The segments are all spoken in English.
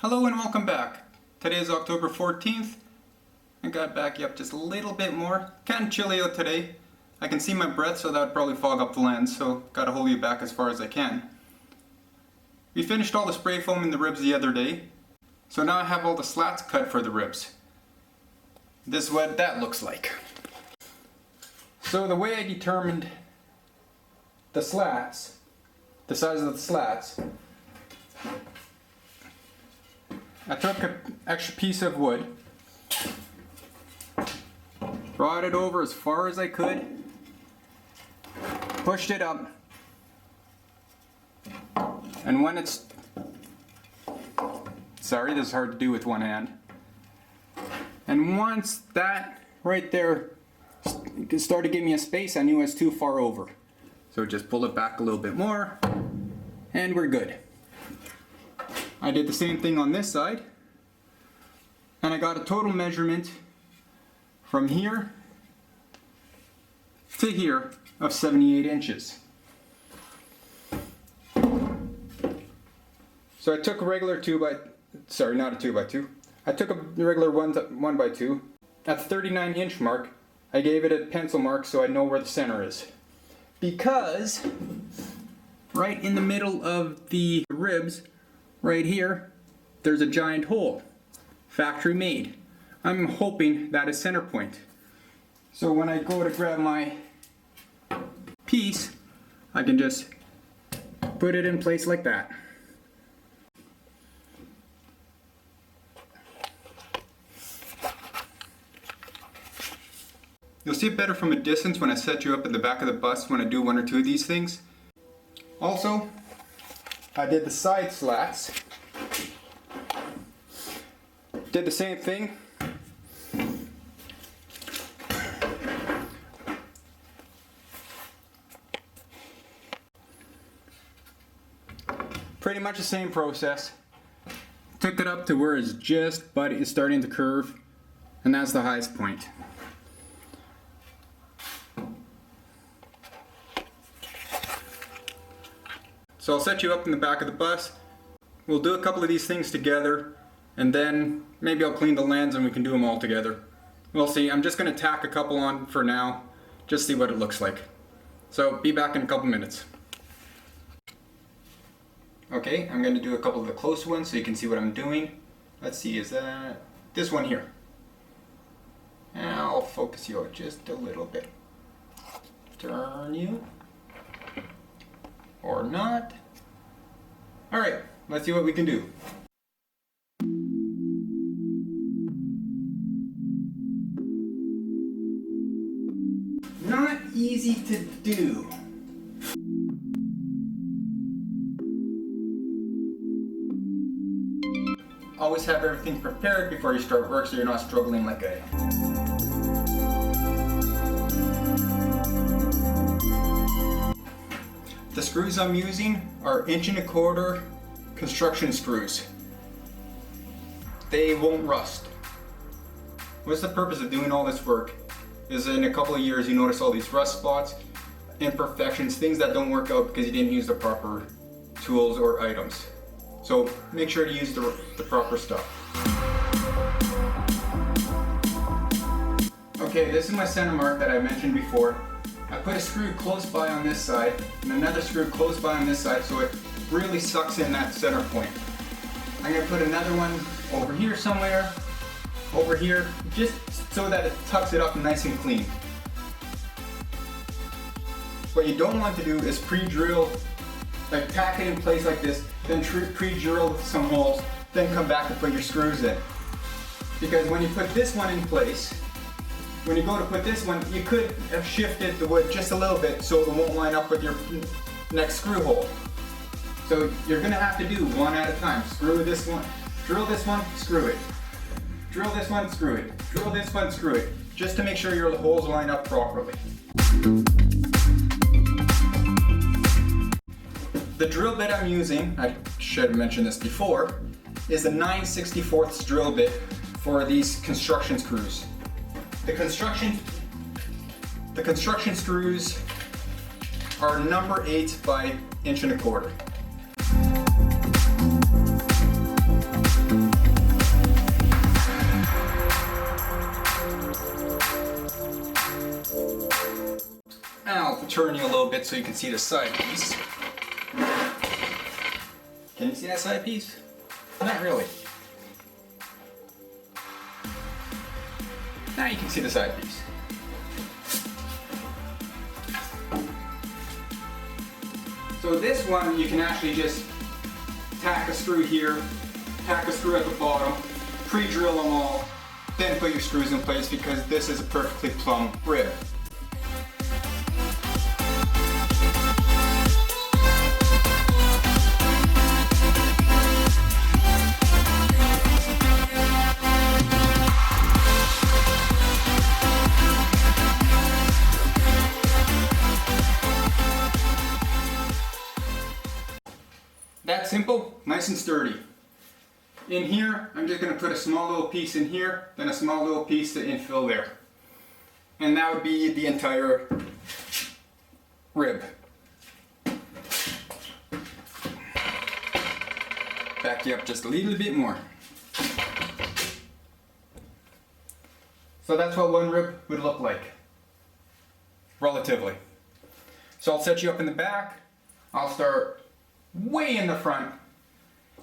Hello and welcome back. Today is October 14th. I got back up just a little bit more. Kind of chilly out today. I can see my breath, so that would probably fog up the lens, so gotta hold you back as far as I can. We finished all the spray foam in the ribs the other day, so now I have all the slats cut for the ribs. This is what that looks like. So the way I determined the slats, the size of the slats, I took an extra piece of wood, brought it over as far as I could, pushed it up, and when it's, sorry, this is hard to do with one hand, and once that right there started to give me a space, I knew I was too far over. So just pull it back a little bit more, and we're good. I did the same thing on this side, and I got a total measurement from here to here of 78 inches. So I took a regular not a 2x2. I took a regular 1x2. At the 39 inch mark, I gave it a pencil mark so I know where the center is. Because right in the middle of the ribs, right here, there's a giant hole, factory made. I'm hoping that is center point. So when I go to grab my piece, I can just put it in place like that. You'll see it better from a distance when I set you up at the back of the bus when I do one or two of these things. Also, I did the side slats. Did the same thing. Pretty much the same process. Took it up to where it's just but it's starting to curve, and that's the highest point. So I'll set you up in the back of the bus. We'll do a couple of these things together, and then maybe I'll clean the lens and we can do them all together. We'll see. I'm just going to tack a couple on for now, just see what it looks like. So be back in a couple minutes. Okay, I'm going to do a couple of the close ones so you can see what I'm doing. Let's see, is that this one here? And I'll focus you out just a little bit. Turn you. Or not. Alright, let's see what we can do. Not easy to do. Always have everything prepared before you start work so you're not struggling like I am. The screws I'm using are 1.25 inch construction screws. They won't rust. What's the purpose of doing all this work? Is in a couple of years you notice all these rust spots, imperfections, things that don't work out because you didn't use the proper tools or items. So make sure to use the proper stuff. Okay, this is my center mark that I mentioned before. I put a screw close by on this side and another screw close by on this side so it really sucks in that center point. I'm going to put another one over here somewhere, over here, just so that it tucks it up nice and clean. What you don't want to do is pre-drill, like tack it in place like this, then pre-drill some holes, then come back and put your screws in. Because when you put this one in place, when you go to put this one, you could have shifted the wood just a little bit so it won't line up with your next screw hole. So you're going to have to do one at a time. Screw this one, drill this one, screw it. Drill this one, screw it. Drill this one, screw it. Just to make sure your holes line up properly. The drill bit I'm using, I should have mentioned this before, is a 9/64 drill bit for these construction screws. The construction screws are number 8 by 1.25 inches. I'll turn you a little bit so you can see the side piece. Can you see that side piece? Not really. Now you can see the side piece. So this one you can actually just tack a screw here, tack a screw at the bottom, pre-drill them all, then put your screws in place because this is a perfectly plumb rib. That simple, nice and sturdy. In here, I'm just going to put a small little piece in here, then a small little piece to infill there. And that would be the entire rib. Back you up just a little bit more. So that's what one rib would look like, relatively. So I'll set you up in the back, I'll start way in the front,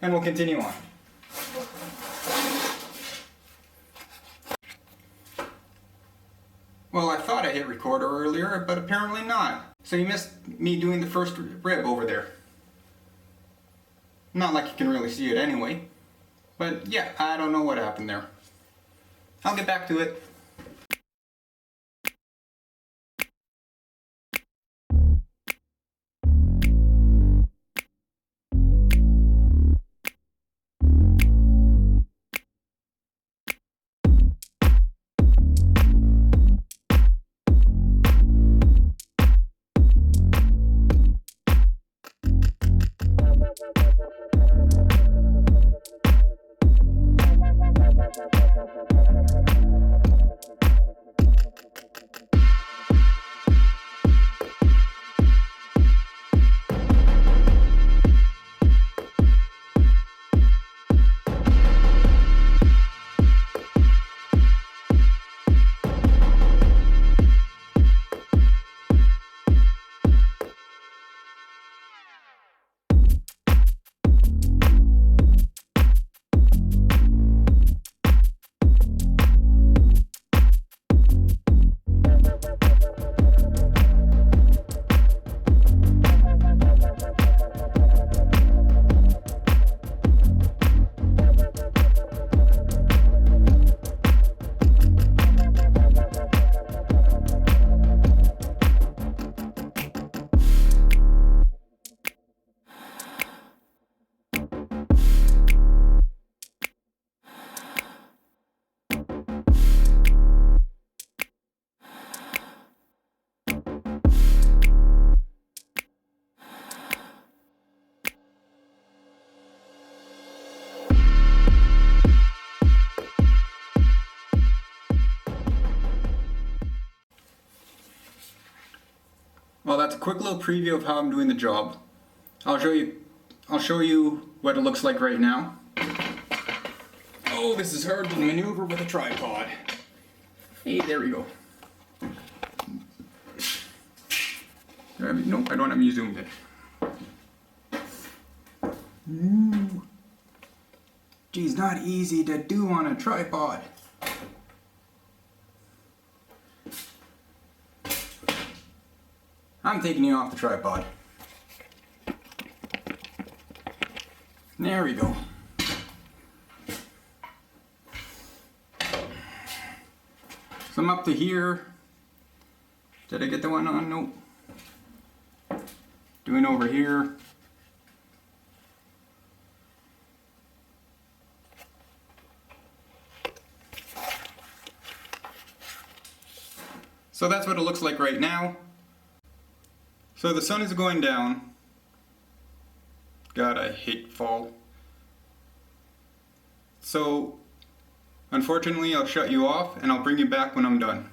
and we'll continue on. Well, I thought I hit record earlier, but apparently not. So you missed me doing the first rib over there. Not like you can really see it anyway. But yeah, I don't know what happened there. I'll get back to it. Well, that's a quick little preview of how I'm doing the job. I'll show you what it looks like right now. Oh, this is hard to maneuver with a tripod. Hey, there we go. Nope, I don't have you zoomed in. Ooh. Geez, not easy to do on a tripod. I'm taking you off the tripod. There we go. So I'm up to here. Did I get the one on? Nope. Doing over here. So that's what it looks like right now. So the sun is going down. God, I hate fall. So, unfortunately, I'll shut you off and I'll bring you back when I'm done.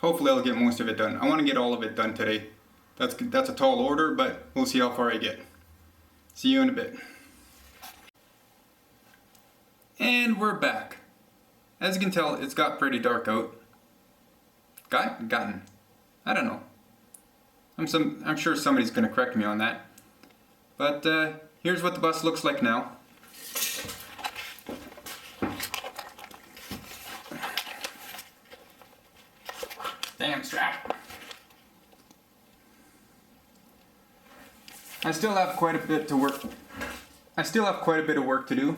Hopefully I'll get most of it done. I want to get all of it done today. That's a tall order, but we'll see how far I get. See you in a bit. And we're back. As you can tell, it's got pretty dark out. Gotten? I don't know. I'm sure somebody's going to correct me on that. But here's what the bus looks like now. Damn strap. I still have quite a bit of work to do.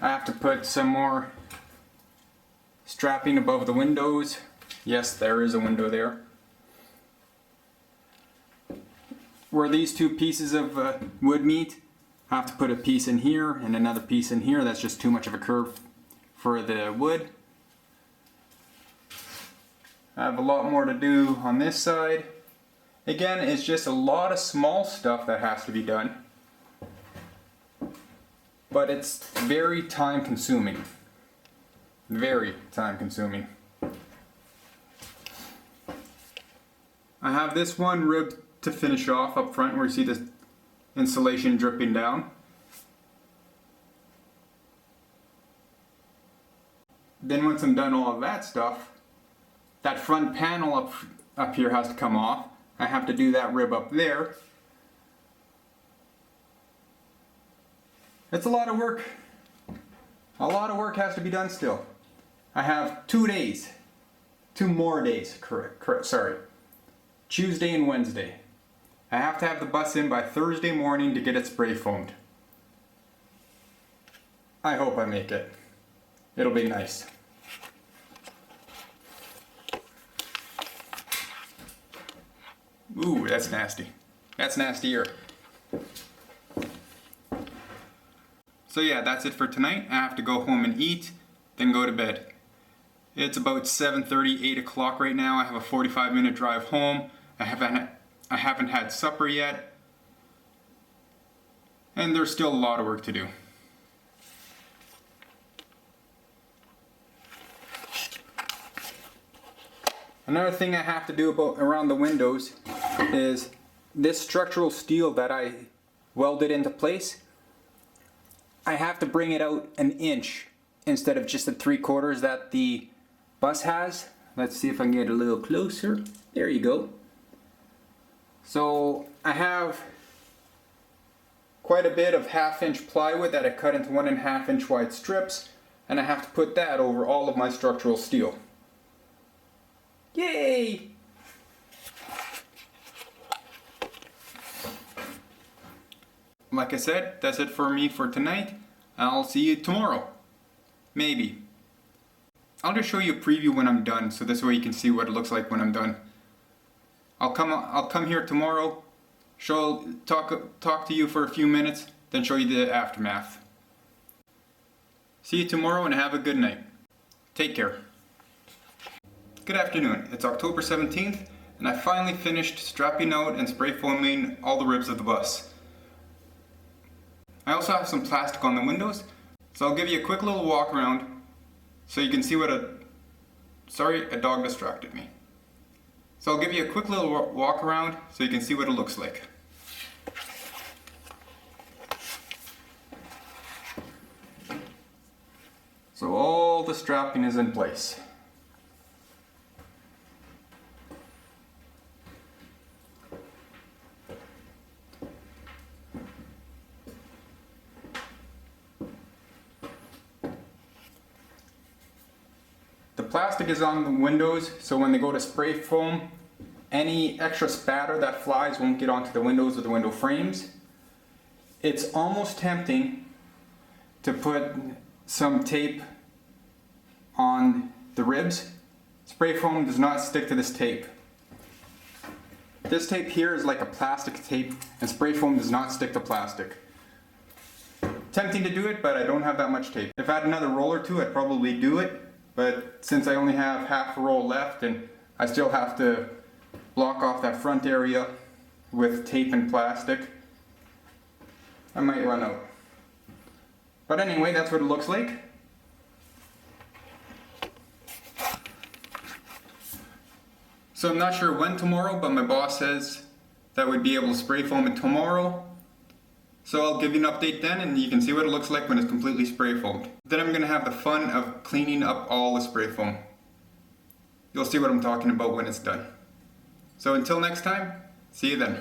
I have to put some more strapping above the windows. Yes, there is a window there. Where these two pieces of wood meet, I have to put a piece in here and another piece in here. That's just too much of a curve for the wood. I have a lot more to do on this side. Again, it's just a lot of small stuff that has to be done. But it's very time consuming. Very time consuming. I have this one rib to finish off up front where you see the insulation dripping down. Then once I'm done all of that stuff, that front panel up here has to come off. I have to do that rib up there. It's a lot of work. A lot of work has to be done still. I have 2 days. 2 more days, correct, sorry. Tuesday and Wednesday. I have to have the bus in by Thursday morning to get it spray foamed. I hope I make it. It'll be nice. Ooh, that's nasty. That's nastier. So yeah, that's it for tonight. I have to go home and eat, then go to bed. It's about 7:30, 8 o'clock right now. I have a 45-minute drive home. I haven't had supper yet. And there's still a lot of work to do. Another thing I have to do around the windows is this structural steel that I welded into place. I have to bring it out an inch instead of just the 3/4 that the bus has. Let's see if I can get a little closer. There you go. So I have quite a bit of 1/2-inch plywood that I cut into 1.5-inch wide strips, and I have to put that over all of my structural steel. Yay! Like I said, that's it for me for tonight. I'll see you tomorrow. Maybe. I'll just show you a preview when I'm done, so this way you can see what it looks like when I'm done. I'll come here tomorrow, talk to you for a few minutes, then show you the aftermath. See you tomorrow and have a good night. Take care. Good afternoon. It's October 17th, and I finally finished strapping out and spray foaming all the ribs of the bus. I also have some plastic on the windows, so I'll give you a quick little walk around so you can see what sorry, a dog distracted me. So I'll give you a quick little walk around so you can see what it looks like. So all the strapping is in place. The plastic is on the windows, so when they go to spray foam, any extra spatter that flies won't get onto the windows or the window frames. It's almost tempting to put some tape on the ribs. Spray foam does not stick to this tape. This tape here is like a plastic tape, and spray foam does not stick to plastic. Tempting to do it, but I don't have that much tape. If I had another roll or two, I'd probably do it. But since I only have half a roll left and I still have to block off that front area with tape and plastic, I might run out. But anyway, that's what it looks like. So I'm not sure when tomorrow, but my boss says that we'd be able to spray foam it tomorrow. So I'll give you an update then, and you can see what it looks like when it's completely spray foamed. Then I'm going to have the fun of cleaning up all the spray foam. You'll see what I'm talking about when it's done. So until next time, see you then.